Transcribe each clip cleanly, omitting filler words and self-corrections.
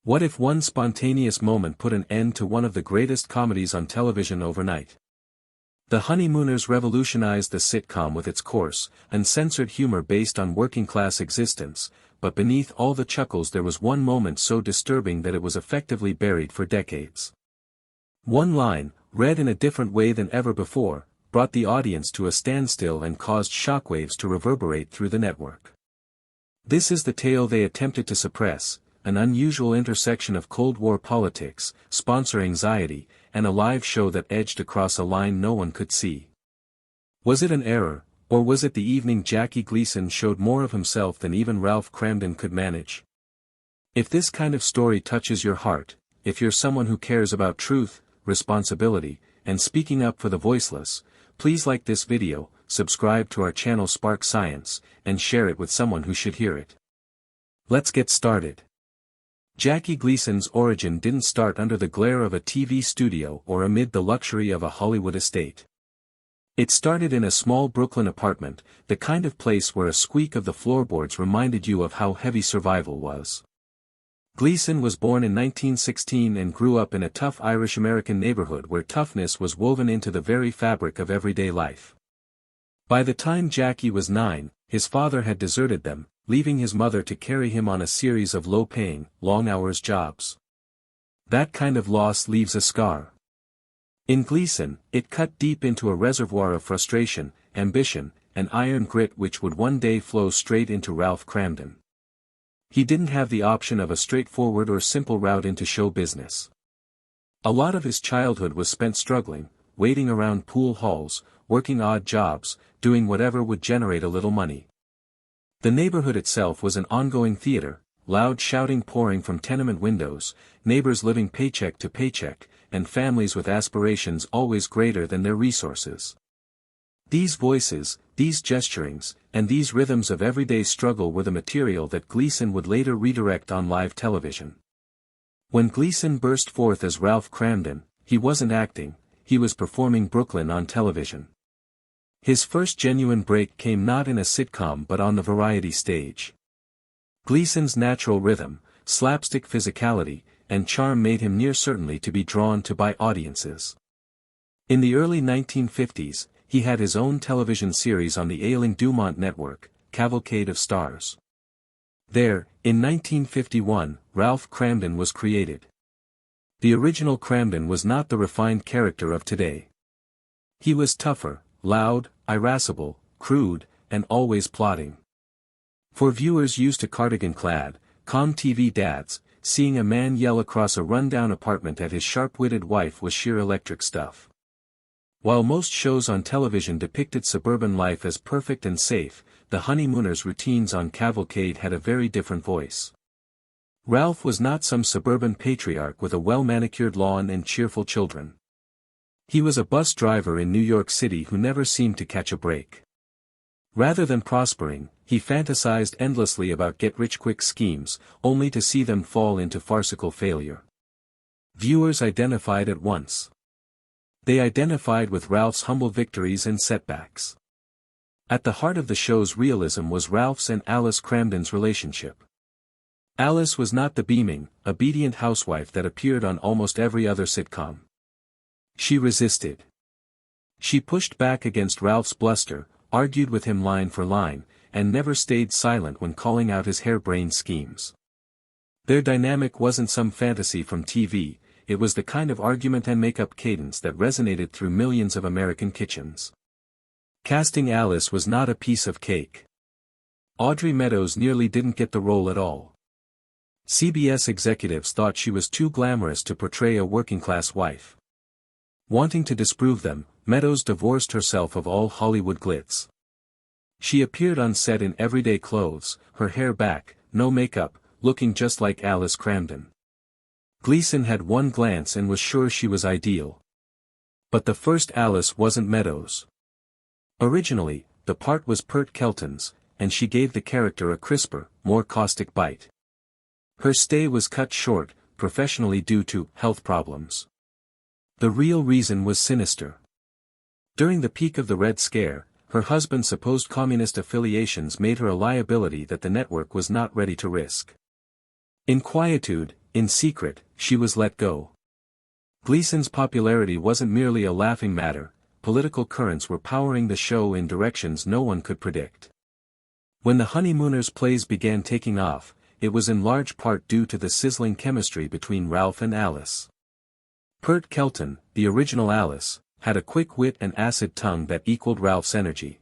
What if one spontaneous moment put an end to one of the greatest comedies on television overnight? The Honeymooners revolutionized the sitcom with its coarse, uncensored humor based on working-class existence, but beneath all the chuckles there was one moment so disturbing that it was effectively buried for decades. One line, read in a different way than ever before, brought the audience to a standstill and caused shockwaves to reverberate through the network. This is the tale they attempted to suppress, an unusual intersection of Cold War politics, sponsor anxiety, and a live show that edged across a line no one could see. Was it an error, or was it the evening Jackie Gleason showed more of himself than even Ralph Kramden could manage? If this kind of story touches your heart, if you're someone who cares about truth, responsibility, and speaking up for the voiceless, please like this video, subscribe to our channel Spark Science, and share it with someone who should hear it. Let's get started. Jackie Gleason's origin didn't start under the glare of a TV studio or amid the luxury of a Hollywood estate. It started in a small Brooklyn apartment, the kind of place where a squeak of the floorboards reminded you of how heavy survival was. Gleason was born in 1916 and grew up in a tough Irish-American neighborhood where toughness was woven into the very fabric of everyday life. By the time Jackie was 9, his father had deserted them, leaving his mother to carry him on a series of low-paying, long-hours jobs. That kind of loss leaves a scar. In Gleason, it cut deep into a reservoir of frustration, ambition, and iron grit which would one day flow straight into Ralph Kramden. He didn't have the option of a straightforward or simple route into show business. A lot of his childhood was spent struggling, waiting around pool halls, working odd jobs, doing whatever would generate a little money. The neighborhood itself was an ongoing theater, loud shouting pouring from tenement windows, neighbors living paycheck to paycheck, and families with aspirations always greater than their resources. These voices, these gesturings, and these rhythms of everyday struggle were the material that Gleason would later redirect on live television. When Gleason burst forth as Ralph Kramden, he wasn't acting, he was performing Brooklyn on television. His first genuine break came not in a sitcom but on the variety stage. Gleason's natural rhythm, slapstick physicality, and charm made him near certainly to be drawn to by audiences. In the early 1950s, he had his own television series on the ailing Dumont network, Cavalcade of Stars. There, in 1951, Ralph Kramden was created. The original Kramden was not the refined character of today. He was tougher, loud, irascible, crude, and always plotting. For viewers used to cardigan-clad, calm TV dads, seeing a man yell across a rundown apartment at his sharp-witted wife was sheer electric stuff. While most shows on television depicted suburban life as perfect and safe, the Honeymooners' routines on Cavalcade had a very different voice. Ralph was not some suburban patriarch with a well-manicured lawn and cheerful children. He was a bus driver in New York City who never seemed to catch a break. Rather than prospering, he fantasized endlessly about get-rich-quick schemes, only to see them fall into farcical failure. Viewers identified at once. They identified with Ralph's humble victories and setbacks. At the heart of the show's realism was Ralph's and Alice Kramden's relationship. Alice was not the beaming, obedient housewife that appeared on almost every other sitcom. She resisted. She pushed back against Ralph's bluster, argued with him line for line, and never stayed silent when calling out his harebrained schemes. Their dynamic wasn't some fantasy from TV, it was the kind of argument and make-up cadence that resonated through millions of American kitchens. Casting Alice was not a piece of cake. Audrey Meadows nearly didn't get the role at all. CBS executives thought she was too glamorous to portray a working-class wife. Wanting to disprove them, Meadows divorced herself of all Hollywood glitz. She appeared on set in everyday clothes, her hair back, no makeup, looking just like Alice Kramden. Gleason had one glance and was sure she was ideal. But the first Alice wasn't Meadows. Originally, the part was Pert Kelton's, and she gave the character a crisper, more caustic bite. Her stay was cut short, professionally due to health problems. The real reason was sinister. During the peak of the Red Scare, her husband's supposed communist affiliations made her a liability that the network was not ready to risk. In quietude, in secret, she was let go. Gleason's popularity wasn't merely a laughing matter, political currents were powering the show in directions no one could predict. When the Honeymooners plays began taking off, it was in large part due to the sizzling chemistry between Ralph and Alice. Pert Kelton, the original Alice, had a quick wit and acid tongue that equaled Ralph's energy.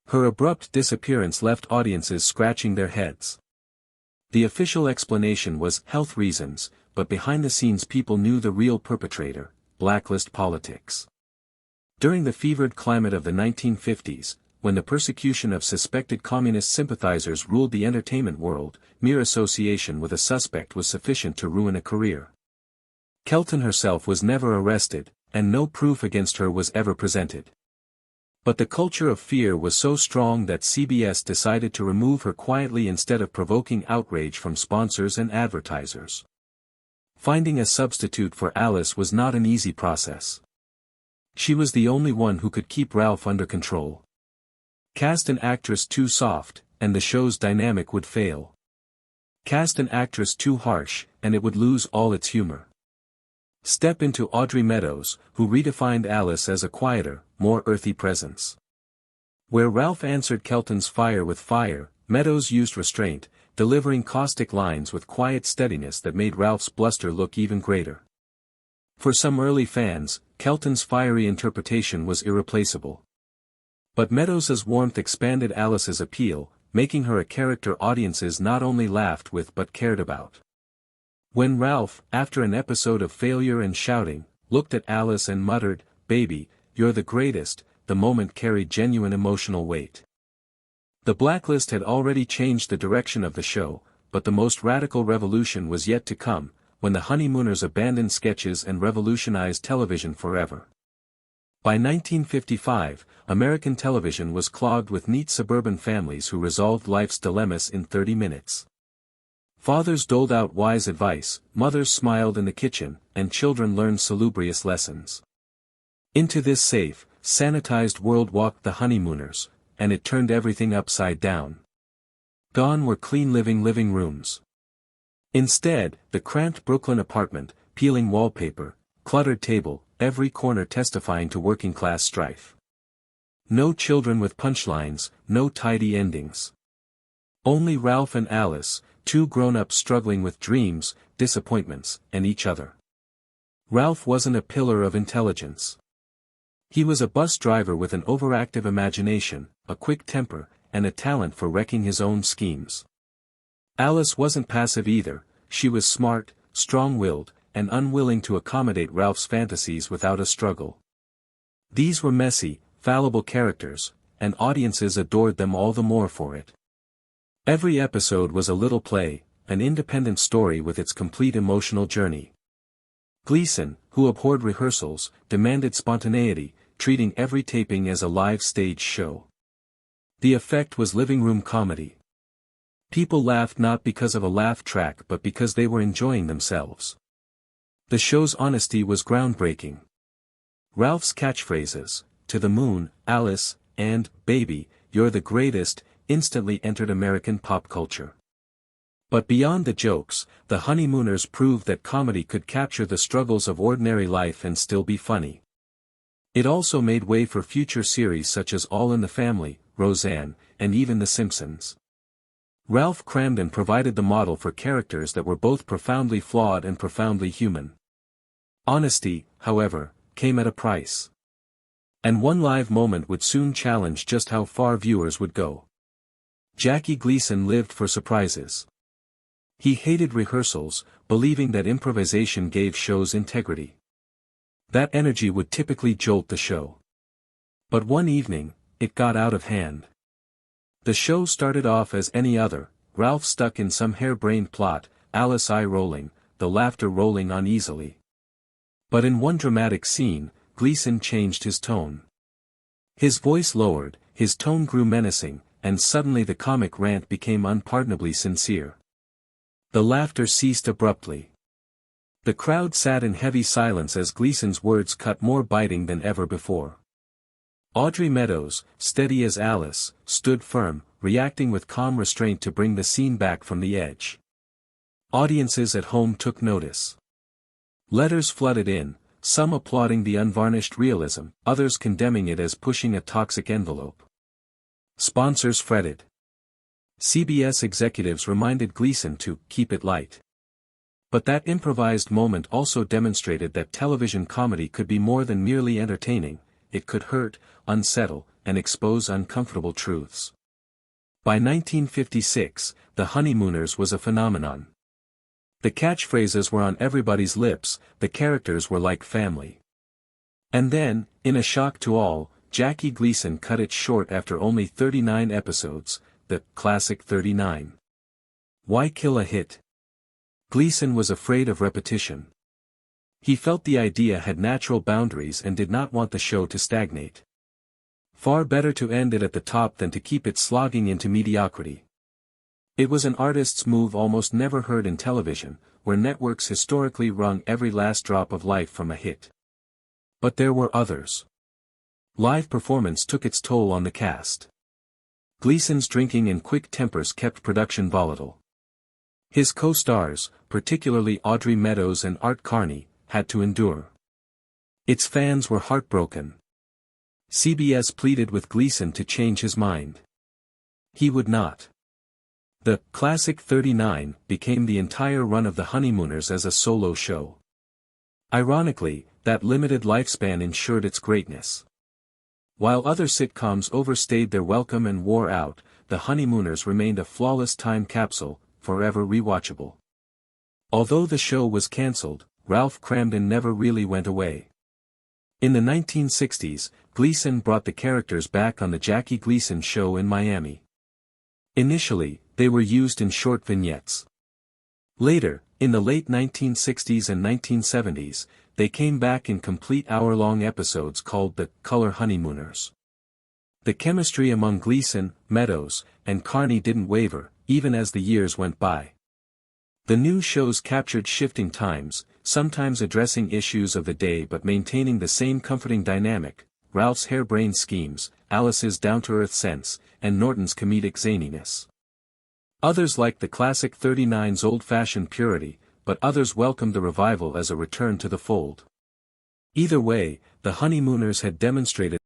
Her abrupt disappearance left audiences scratching their heads. The official explanation was health reasons, but behind the scenes people knew the real perpetrator: blacklist politics. During the fevered climate of the 1950s, when the persecution of suspected communist sympathizers ruled the entertainment world, mere association with a suspect was sufficient to ruin a career. Kelton herself was never arrested, and no proof against her was ever presented. But the culture of fear was so strong that CBS decided to remove her quietly instead of provoking outrage from sponsors and advertisers. Finding a substitute for Alice was not an easy process. She was the only one who could keep Ralph under control. Cast an actress too soft, and the show's dynamic would fail. Cast an actress too harsh, and it would lose all its humor. Step into Audrey Meadows, who redefined Alice as a quieter, more earthy presence. Where Ralph answered Kelton's fire with fire, Meadows used restraint, delivering caustic lines with quiet steadiness that made Ralph's bluster look even greater. For some early fans, Kelton's fiery interpretation was irreplaceable. But Meadows's warmth expanded Alice's appeal, making her a character audiences not only laughed with but cared about. When Ralph, after an episode of failure and shouting, looked at Alice and muttered, "Baby, you're the greatest," the moment carried genuine emotional weight. The blacklist had already changed the direction of the show, but the most radical revolution was yet to come, when the Honeymooners abandoned sketches and revolutionized television forever. By 1955, American television was clogged with neat suburban families who resolved life's dilemmas in 30 minutes. Fathers doled out wise advice, mothers smiled in the kitchen, and children learned salubrious lessons. Into this safe, sanitized world walked the Honeymooners, and it turned everything upside down. Gone were clean living rooms. Instead, the cramped Brooklyn apartment, peeling wallpaper, cluttered table, every corner testifying to working-class strife. No children with punchlines, no tidy endings. Only Ralph and Alice, two grown-ups struggling with dreams, disappointments, and each other. Ralph wasn't a pillar of intelligence. He was a bus driver with an overactive imagination, a quick temper, and a talent for wrecking his own schemes. Alice wasn't passive either, she was smart, strong-willed, and unwilling to accommodate Ralph's fantasies without a struggle. These were messy, fallible characters, and audiences adored them all the more for it. Every episode was a little play, an independent story with its complete emotional journey. Gleason, who abhorred rehearsals, demanded spontaneity, treating every taping as a live stage show. The effect was living room comedy. People laughed not because of a laugh track but because they were enjoying themselves. The show's honesty was groundbreaking. Ralph's catchphrases, "To the moon, Alice," and "Baby, you're the greatest," instantly entered American pop culture. But beyond the jokes, the Honeymooners proved that comedy could capture the struggles of ordinary life and still be funny. It also made way for future series such as All in the Family, Roseanne, and even The Simpsons. Ralph Cramden provided the model for characters that were both profoundly flawed and profoundly human. Honesty, however, came at a price. And one live moment would soon challenge just how far viewers would go. Jackie Gleason lived for surprises. He hated rehearsals, believing that improvisation gave shows integrity. That energy would typically jolt the show. But one evening, it got out of hand. The show started off as any other, Ralph stuck in some harebrained plot, Alice eye-rolling, the laughter rolling uneasily. But in one dramatic scene, Gleason changed his tone. His voice lowered, his tone grew menacing, and suddenly the comic rant became unpardonably sincere. The laughter ceased abruptly. The crowd sat in heavy silence as Gleason's words cut more biting than ever before. Audrey Meadows, steady as Alice, stood firm, reacting with calm restraint to bring the scene back from the edge. Audiences at home took notice. Letters flooded in, some applauding the unvarnished realism, others condemning it as pushing a toxic envelope. Sponsors fretted. CBS executives reminded Gleason to keep it light. But that improvised moment also demonstrated that television comedy could be more than merely entertaining, it could hurt, unsettle, and expose uncomfortable truths. By 1956, The Honeymooners was a phenomenon. The catchphrases were on everybody's lips, the characters were like family. And then, in a shock to all, Jackie Gleason cut it short after only 39 episodes, the classic 39. Why kill a hit? Gleason was afraid of repetition. He felt the idea had natural boundaries and did not want the show to stagnate. Far better to end it at the top than to keep it slogging into mediocrity. It was an artist's move almost never heard in television, where networks historically wrung every last drop of life from a hit. But there were others. Live performance took its toll on the cast. Gleason's drinking and quick tempers kept production volatile. His co-stars, particularly Audrey Meadows and Art Carney, had to endure. Its fans were heartbroken. CBS pleaded with Gleason to change his mind. He would not. The classic 39 became the entire run of The Honeymooners as a solo show. Ironically, that limited lifespan ensured its greatness. While other sitcoms overstayed their welcome and wore out, The Honeymooners remained a flawless time capsule, forever rewatchable. Although the show was cancelled, Ralph Cramden never really went away. In the 1960s, Gleason brought the characters back on the Jackie Gleason Show in Miami. Initially, they were used in short vignettes. Later, in the late 1960s and 1970s, they came back in complete hour-long episodes called The Color Honeymooners. The chemistry among Gleason, Meadows, and Carney didn't waver, even as the years went by. The new shows captured shifting times, sometimes addressing issues of the day but maintaining the same comforting dynamic, Ralph's harebrained schemes, Alice's down-to-earth sense, and Norton's comedic zaniness. Others liked the classic 39's old-fashioned purity, but others welcomed the revival as a return to the fold. Either way, The Honeymooners had demonstrated